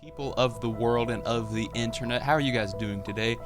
People of the world and of the internet, how are you guys doing today?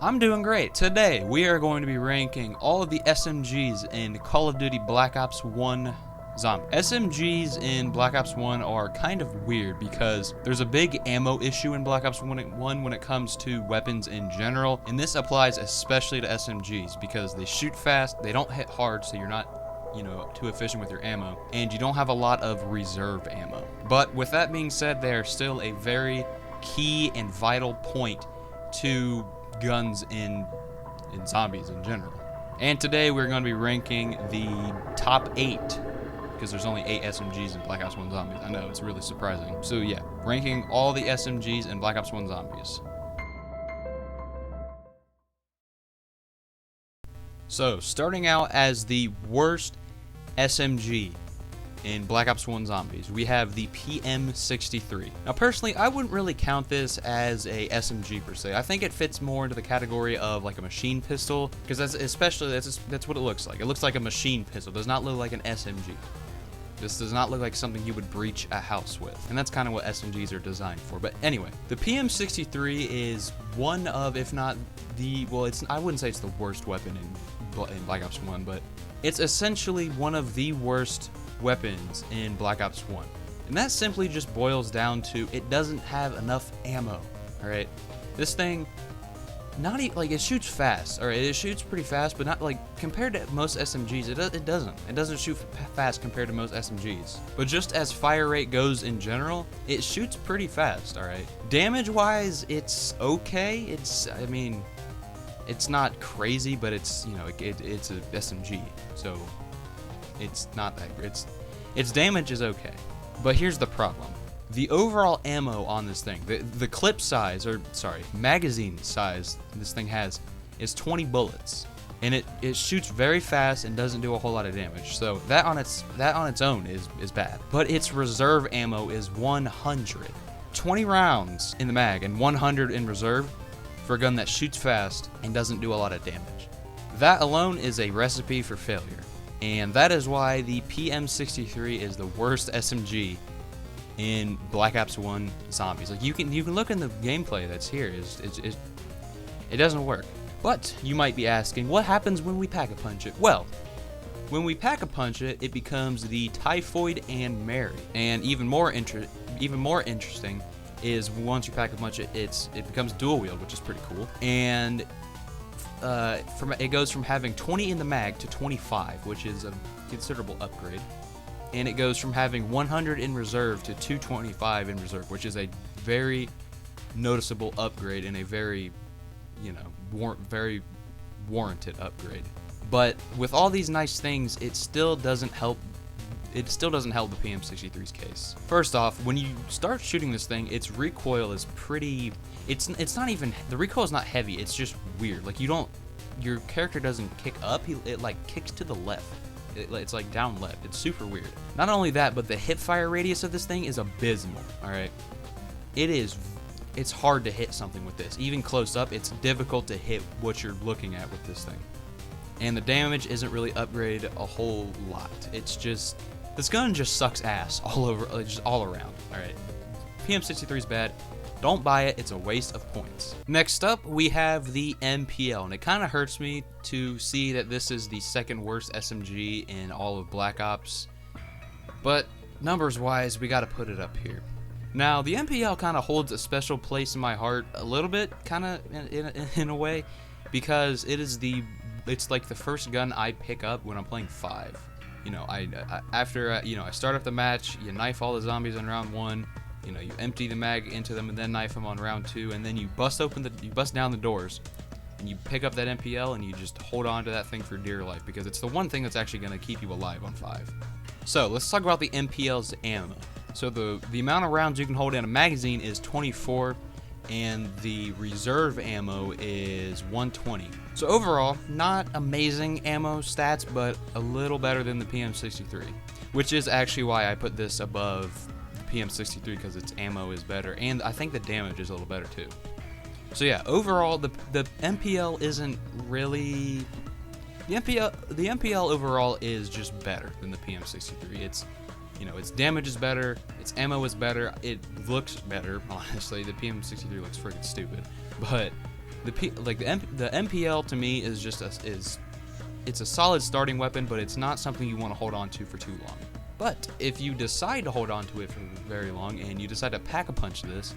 I'm doing great. Today we are going to be ranking all of the SMGs in Call of Duty Black Ops 1 Zombie. SMGs in Black Ops 1 are kind of weird because there's a big ammo issue in Black Ops 1 when it comes to weapons in general, and this applies especially to SMGs because they shoot fast, they don't hit hard, so you're not too efficient with your ammo, and you don't have a lot of reserve ammo. But with that being said, they are still a very key and vital point to guns in zombies in general. And today we're going to be ranking the top 8, because there's only 8 SMGs in Black Ops 1 Zombies. I know, it's really surprising. So yeah, ranking all the SMGs in Black Ops 1 Zombies. So, starting out as the worst SMG in Black Ops 1 Zombies, we have the PM63. Now, personally, I wouldn't really count this as a SMG per se. I think it fits more into the category of like a machine pistol, because that's what it looks like. It looks like a machine pistol. It does not look like an SMG. This does not look like something you would breach a house with, and that's kind of what SMGs are designed for. But anyway, the PM63 is one of, if not the, well, I wouldn't say it's the worst weapon in Black Ops 1, but it's essentially one of the worst weapons in Black Ops 1. And that simply just boils down to it doesn't have enough ammo, alright? This thing, not even, like, it shoots fast, alright? It shoots pretty fast, but not, like, compared to most SMGs, it doesn't shoot fast compared to most SMGs. But just as fire rate goes in general, it shoots pretty fast, alright? Damage-wise, it's okay. I mean, it's not crazy, but it's, it's a SMG, so it's not that great. Its damage is okay. But here's the problem. The overall ammo on this thing, the clip size, magazine size this thing has is 20 bullets. And it shoots very fast and doesn't do a whole lot of damage. So that on its own is bad. But its reserve ammo is 100. 20 rounds in the mag and 100 in reserve for a gun that shoots fast and doesn't do a lot of damage. That alone is a recipe for failure. And that is why the PM63 is the worst SMG in Black Ops 1 Zombies. Like, you can look in the gameplay that's here. It doesn't work. But you might be asking, what happens when we pack-a-punch it? Well, when we pack-a-punch it, it becomes the Typhoid and Mary. And even more interesting is once you pack-a-punch it, it becomes dual wield, which is pretty cool. And it goes from having 20 in the mag to 25, which is a considerable upgrade. And it goes from having 100 in reserve to 225 in reserve, which is a very noticeable upgrade and a very, very warranted upgrade. But with all these nice things, it still doesn't help the PM63's case. First off, when you start shooting this thing, its recoil is pretty, it's not even, the recoil is not heavy, it's just weird. Like, your character doesn't kick up, it like kicks to the left. It's like down left. It's super weird. Not only that, but the hip fire radius of this thing is abysmal, alright? It's hard to hit something with this. Even close up, it's difficult to hit what you're looking at with this thing. And the damage isn't really upgraded a whole lot. It's just, this gun just sucks ass all over, just all around, alright? PM63 is bad. Don't buy it, it's a waste of points. Next up, we have the MPL, and it kind of hurts me to see that this is the second worst SMG in all of Black Ops, but numbers-wise, we gotta put it up here. Now, the MPL kind of holds a special place in my heart, a little bit, kind of in a way, because it's like the first gun I pick up when I'm playing 5. After I start up the match, you knife all the zombies in round 1. You empty the mag into them and then knife them on round 2, and then you bust down the doors, and you pick up that MPL and you just hold on to that thing for dear life because it's the one thing that's actually going to keep you alive on 5. So let's talk about the MPL's ammo. So the amount of rounds you can hold in a magazine is 24, and the reserve ammo is 120. So overall, not amazing ammo stats, but a little better than the PM63, which is actually why I put this above PM63, because its ammo is better, and I think the damage is a little better too. So yeah, overall the MPL isn't really, the MPL overall is just better than the PM63. You know, its damage is better, its ammo is better, it looks better. Honestly, the PM63 looks freaking stupid, but the MPL to me is just it's a solid starting weapon, but it's not something you want to hold on to for too long. But if you decide to hold on to it for very long and you decide to pack-a-punch this,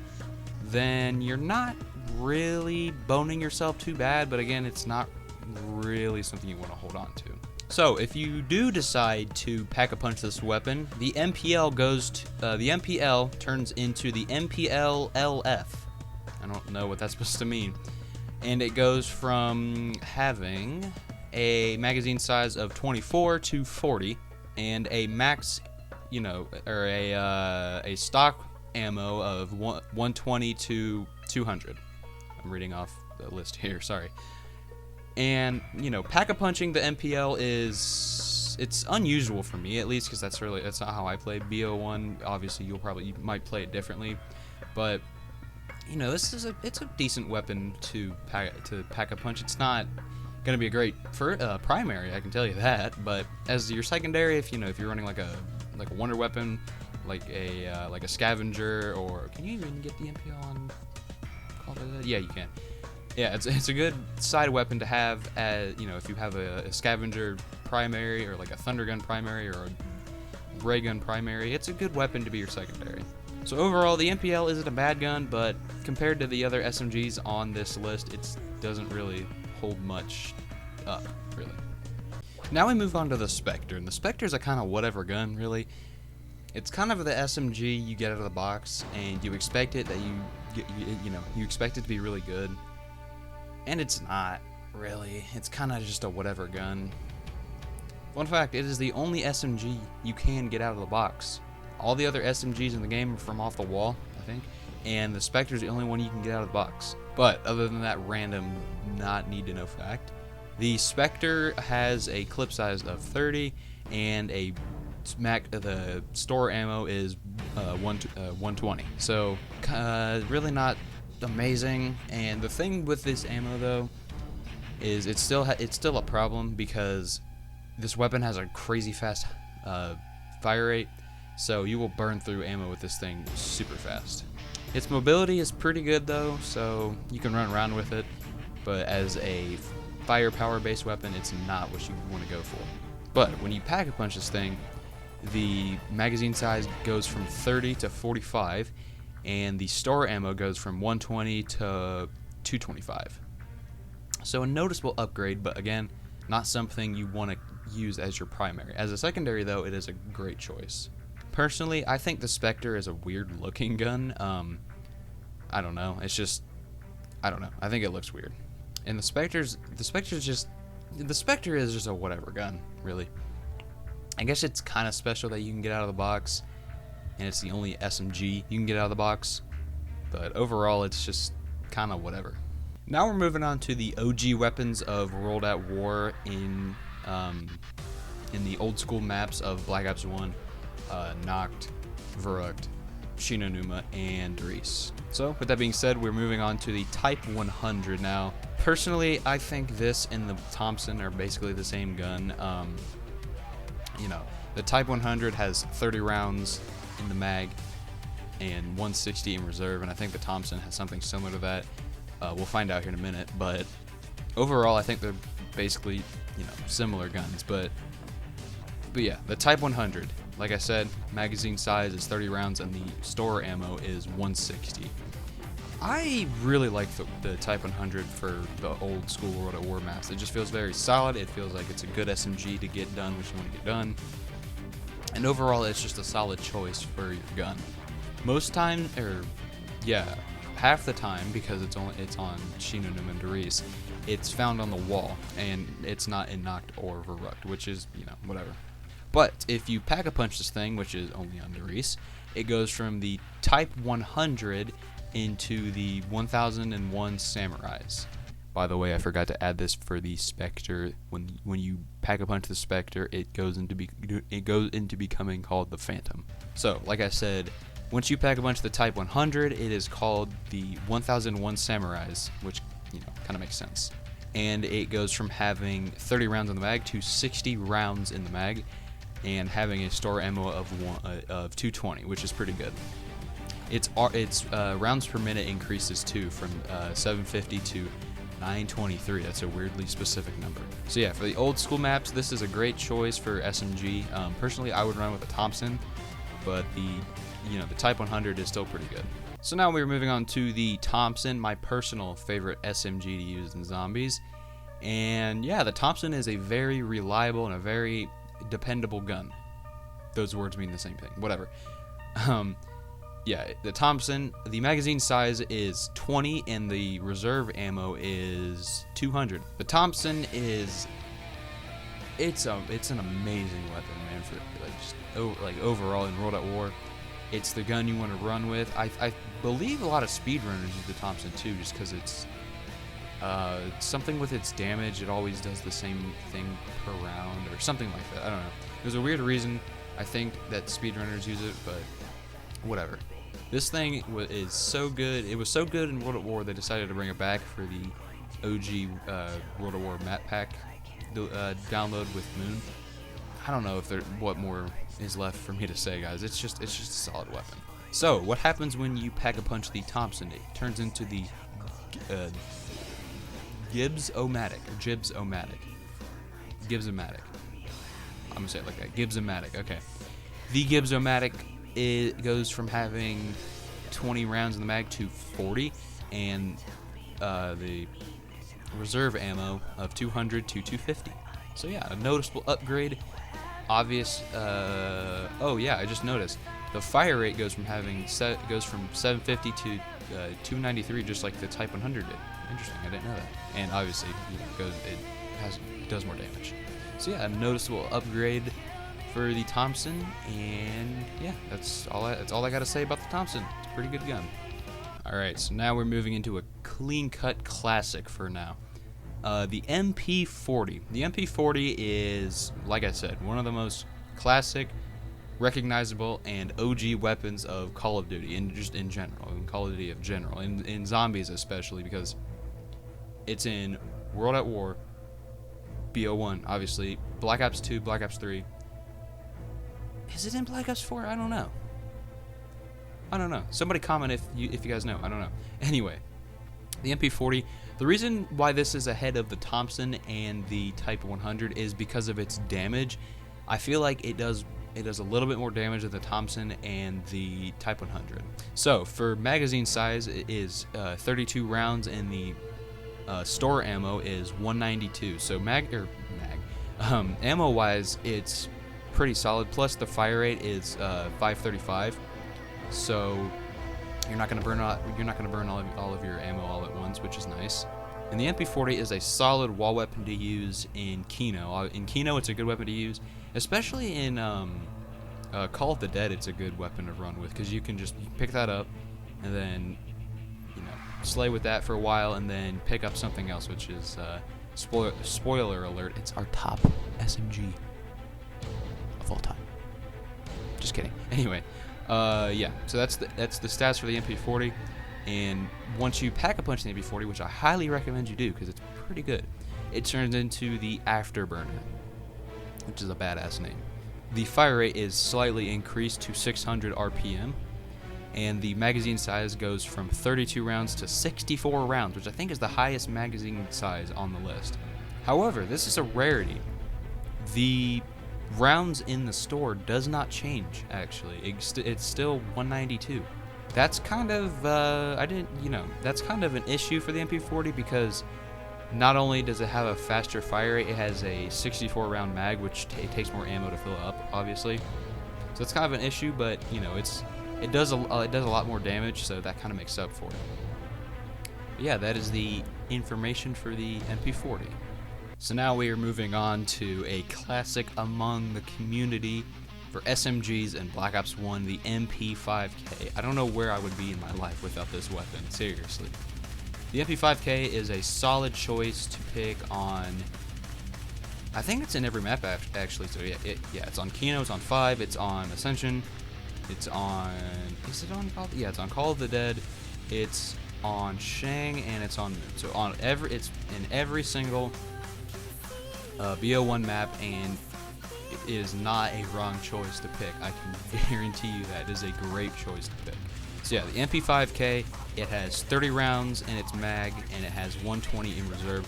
then you're not really boning yourself too bad, but again, it's not really something you want to hold on to. So if you do decide to pack-a-punch this weapon, the MPL turns into the MPL-LF. I don't know what that's supposed to mean. And it goes from having a magazine size of 24 to 40 and a max, or a stock ammo of 120 to 200. I'm reading off the list here, sorry. And, pack-a-punching the MPL it's unusual for me, at least, because that's not how I play BO1. Obviously, you might play it differently, but it's a decent weapon to pack-a-punch. It's not gonna be a great primary, I can tell you that, but as your secondary, if you're running like a wonder weapon, like a scavenger, or can you even get the MPL on Call of Duty? Yeah, you can. Yeah, it's a good side weapon to have, if you have a scavenger primary, or like a thunder gun primary, or a ray gun primary. It's a good weapon to be your secondary. So overall, the MPL isn't a bad gun, but compared to the other SMGs on this list, it doesn't really hold much up, really. Now we move on to the Spectre, and the Spectre is a kind of whatever gun, really. It's kind of the SMG you get out of the box, and you expect it you expect it to be really good, and it's not really. It's kind of just a whatever gun. Fun fact: it is the only SMG you can get out of the box. All the other SMGs in the game are from off the wall, I think, and the Spectre is the only one you can get out of the box. But other than that random, not need to know fact, the Spectre has a clip size of 30, and the store ammo is 120. So really not amazing. And the thing with this ammo though is it's still a problem, because this weapon has a crazy fast fire rate. So you will burn through ammo with this thing super fast. Its mobility is pretty good though, so you can run around with it, but as a firepower based weapon, it's not what you want to go for. But when you pack-a-punch this thing, the magazine size goes from 30 to 45, and the store ammo goes from 120 to 225. So a noticeable upgrade, but again, not something you want to use as your primary. As a secondary though, it is a great choice. Personally, I think the Spectre is a weird looking gun. I don't know. I don't know. I think it looks weird. And the Spectre is just a whatever gun, really. I guess it's kind of special that you can get out of the box, and it's the only SMG you can get out of the box. But overall, it's just kind of whatever. Now we're moving on to the OG weapons of World at War in the old school maps of Black Ops 1. Nacht, Verrückt, Shinonuma, and Dries. So, with that being said, we're moving on to the Type 100 now. Personally, I think this and the Thompson are basically the same gun. The Type 100 has 30 rounds in the mag and 160 in reserve, and I think the Thompson has something similar to that. We'll find out here in a minute, but overall, I think they're basically, similar guns. But yeah, the Type 100. Like I said, magazine size is 30 rounds and the store ammo is 160. I really like the Type 100 for the old school World at War maps. It just feels very solid. It feels like it's a good SMG to get done what you want to get done. And overall, it's just a solid choice for your gun. Half the time, because it's on Shinonuma and Dries, it's found on the wall, and it's not in Nacht or Verrückt, which is, whatever. But if you pack-a-punch this thing, which is only on Dries, it goes from the Type 100 into the 1001 Samurais. By the way, I forgot to add this for the Spectre. When you pack-a-punch the Spectre, it goes into becoming called the Phantom. So, like I said, once you pack-a-punch the Type 100, it is called the 1001 Samurais, which kind of makes sense. And it goes from having 30 rounds in the mag to 60 rounds in the mag. and having a store ammo of 220, which is pretty good. Its rounds per minute increases too from 750 to 923. That's a weirdly specific number. So yeah, for the old school maps, this is a great choice for SMG. Personally, I would run with a Thompson, but the Type 100 is still pretty good. So now we're moving on to the Thompson, my personal favorite SMG to use in zombies. And yeah, the Thompson is a very reliable and a very dependable gun. Those words mean the same thing. Whatever. Yeah, the Thompson, the magazine size is 20 and the reserve ammo is 200. The Thompson is it's an amazing weapon, man, for overall in World at War. It's the gun you want to run with. I believe a lot of speedrunners use the Thompson too, just because it's something with its damage. It always does the same thing per round or something like that. I don't know. There's a weird reason I think that speedrunners use it, but whatever. This thing is so good. It was so good in World at War they decided to bring it back for the OG World at War map pack download with Moon. I don't know what more is left for me to say, guys. It's just a solid weapon. So what happens when you pack a punch the Thompson? It turns into the Gibbs-O-Matic. Gibbs-O-Matic. I'm gonna say it like that. Gibbs-O-Matic. Okay. The Gibbs-O-Matic, it goes from having 20 rounds in the mag to 40, and the reserve ammo of 200 to 250. So yeah, a noticeable upgrade. Obvious. Oh yeah, I just noticed the fire rate goes from 750 to 293, just like the Type 100 did. Interesting, I didn't know that. And obviously, it does more damage. So yeah, a noticeable upgrade for the Thompson, and yeah, that's all I gotta say about the Thompson. It's a pretty good gun. Alright, so now we're moving into a clean-cut classic for now. The MP40. The MP40 is, like I said, one of the most classic, recognizable, and OG weapons of Call of Duty, and just in general, in Call of Duty in general, in zombies especially, because it's in World at War, BO1, obviously, Black Ops 2, Black Ops 3. Is it in Black Ops 4? I don't know. Somebody comment if you guys know. I don't know. Anyway, the MP40. The reason why this is ahead of the Thompson and the Type 100 is because of its damage. I feel like it does a little bit more damage than the Thompson and the Type 100. So for magazine size, it is 32 rounds, and the store ammo is 192. So ammo wise, it's pretty solid. Plus the fire rate is 535. So you're not gonna burn all of your ammo all at once, which is nice. And the MP40 is a solid wall weapon to use in Kino. In Kino, it's a good weapon to use, especially in Call of the Dead. It's a good weapon to run with because you can just pick that up and then slay with that for a while, and then pick up something else, which is spoiler alert. It's our top SMG of all time. Just kidding. Anyway. Yeah, so that's the stats for the MP40, and once you pack a punch in the MP40, which I highly recommend you do because it's pretty good, it turns into the Afterburner, which is a badass name. The fire rate is slightly increased to 600 RPM, and the magazine size goes from 32 rounds to 64 rounds, which I think is the highest magazine size on the list. However, this is a rarity. The rounds in the store does not change, actually. It's still 192. That's kind of that's kind of an issue for the MP40 because not only does it have a faster fire rate, it has a 64 round mag, which it takes more ammo to fill up, obviously. So it's kind of an issue, but it does a lot more damage, so that kind of makes up for it. But yeah, that is the information for the MP40. So now we are moving on to a classic among the community for SMGs and Black Ops 1, the MP5K. I don't know where I would be in my life without this weapon, seriously. The MP5K is a solid choice to pick on, I think it's in every map actually, so yeah, it's on Kino, it's on 5, it's on Ascension, it's on, is it on Call? Yeah, it's on Call of the Dead, it's on Shang, and it's on Moon. So it's in every single BO1 map, and is not a wrong choice to pick. I can guarantee you that. It is a great choice to pick. So yeah, the MP5K, it has 30 rounds in its mag, and it has 120 in reserve.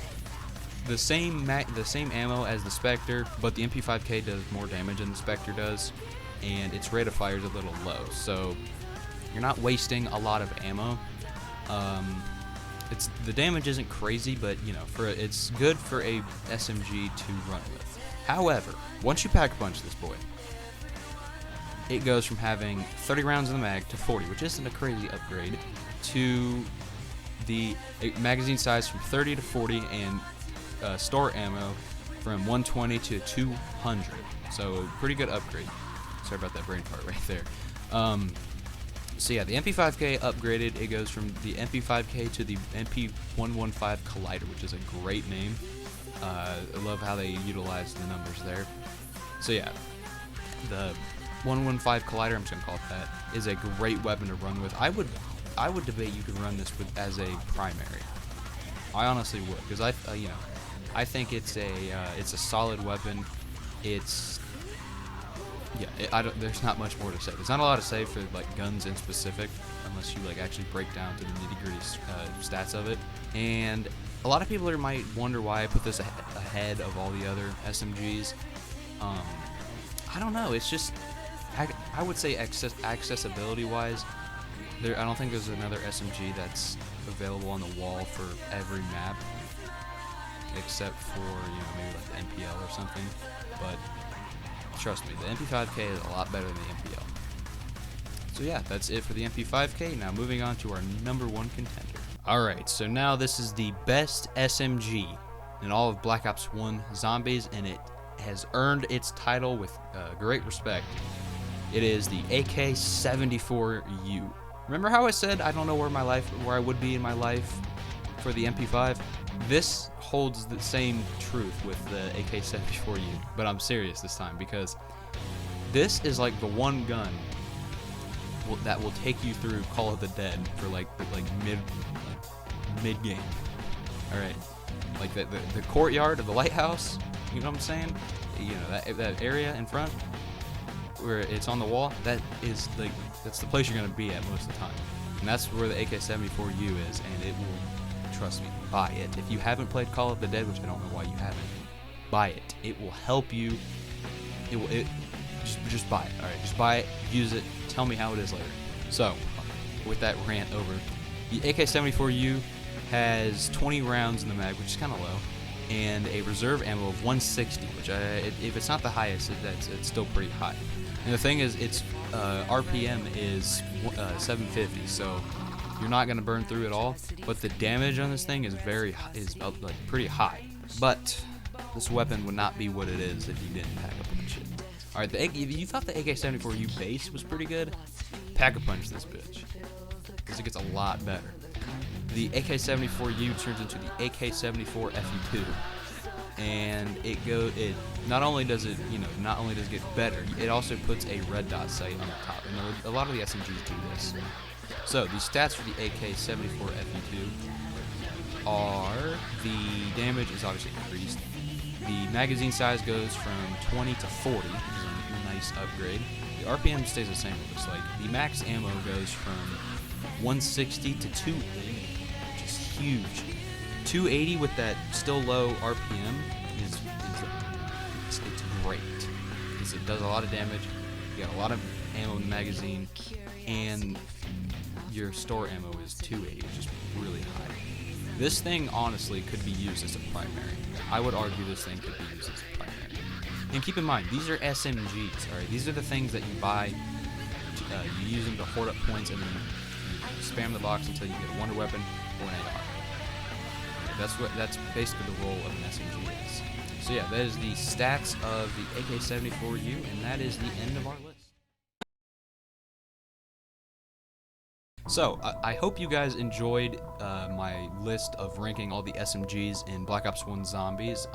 The same ammo as the Spectre, but the MP5K does more damage than the Spectre does, and its rate of fire is a little low, so you're not wasting a lot of ammo. The damage isn't crazy, but you know, it's good for a SMG to run with. However, once you pack a punch this boy, it goes from having 30 rounds in the mag to 40, which isn't a crazy upgrade, to the magazine size from 30 to 40, and store ammo from 120 to 200. So pretty good upgrade. Sorry about that brain fart right there. So yeah, the MP5K upgraded. It goes from the MP5K to the MP115 Collider, which is a great name. I love how they utilize the numbers there. So yeah, the 115 Collider, I'm just gonna call it that, is a great weapon to run with. I would debate you could run this as a primary. I honestly would, because I think it's a solid weapon. There's not much more to say. There's not a lot to say for like guns in specific, unless you like actually break down to the nitty-gritty stats of it. And a lot of people might wonder why I put this ahead of all the other SMGs. I don't know. It's just I would say accessibility-wise, I don't think there's another SMG that's available on the wall for every map, except for maybe like the MPL or something. But trust me, the MP5K is a lot better than the MPL. So yeah, that's it for the MP5K. Now moving on to our number one contender. Alright, so now this is the best SMG in all of Black Ops 1 Zombies, and it has earned its title with great respect. It is the AK-74U. Remember how I said I don't know where I would be in my life for the MP5? This holds the same truth with the AK-74U, but I'm serious this time, because this is like the one gun that will take you through Call of the Dead for like mid game. All right, like the courtyard of the lighthouse. You know what I'm saying? That area in front where it's on the wall. That's the place you're gonna be at most of the time, and that's where the AK-74U is, and it will. Trust me, buy it. If you haven't played Call of the Dead, which I don't know why you haven't, buy it. It will help you. Just buy it. All right, just buy it, use it, tell me how it is later. So, with that rant over, the AK-74U has 20 rounds in the mag, which is kind of low, and a reserve ammo of 160, which if it's not the highest, it's still pretty high. And the thing is, its RPM is 750, so you're not going to burn through it all, but the damage on this thing is pretty high. But this weapon would not be what it is if you didn't pack a punch it. Alright, if you thought the AK-74U base was pretty good, pack a punch this bitch, because it gets a lot better. The AK-74U turns into the AK-74 FU2, and it not only does it get better, it also puts a red dot sight on the top, and a lot of the SMGs do this. So the stats for the AK-74 FU2 are: the damage is obviously increased, the magazine size goes from 20 to 40, which is a nice upgrade. The RPM stays the same, it looks like. The max ammo goes from 160 to 280, which is huge. 280 with that still low RPM is great, because it does a lot of damage. You got a lot of ammo in the magazine, and your store ammo is 280, which is really high. This thing honestly could be used as a primary. I would argue this thing could be used as a primary. And keep in mind, these are SMGs, alright? These are the things that you buy, you use them to hoard up points, and then you spam the box until you get a wonder weapon or an AR. That's basically the role of an SMG is. So yeah, that is the stats of the AK-74U, and that is the end of our list. So, I hope you guys enjoyed my list of ranking all the SMGs in Black Ops 1 Zombies.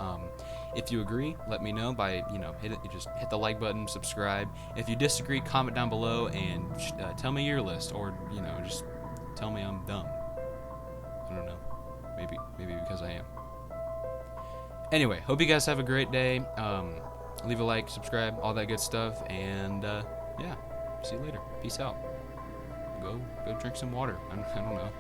If you agree, let me know by, just hit the like button, subscribe. If you disagree, comment down below and tell me your list, or, just tell me I'm dumb. I don't know. Maybe because I am. Anyway, hope you guys have a great day. Leave a like, subscribe, all that good stuff, and yeah, see you later. Peace out. Go drink some water. I don't know.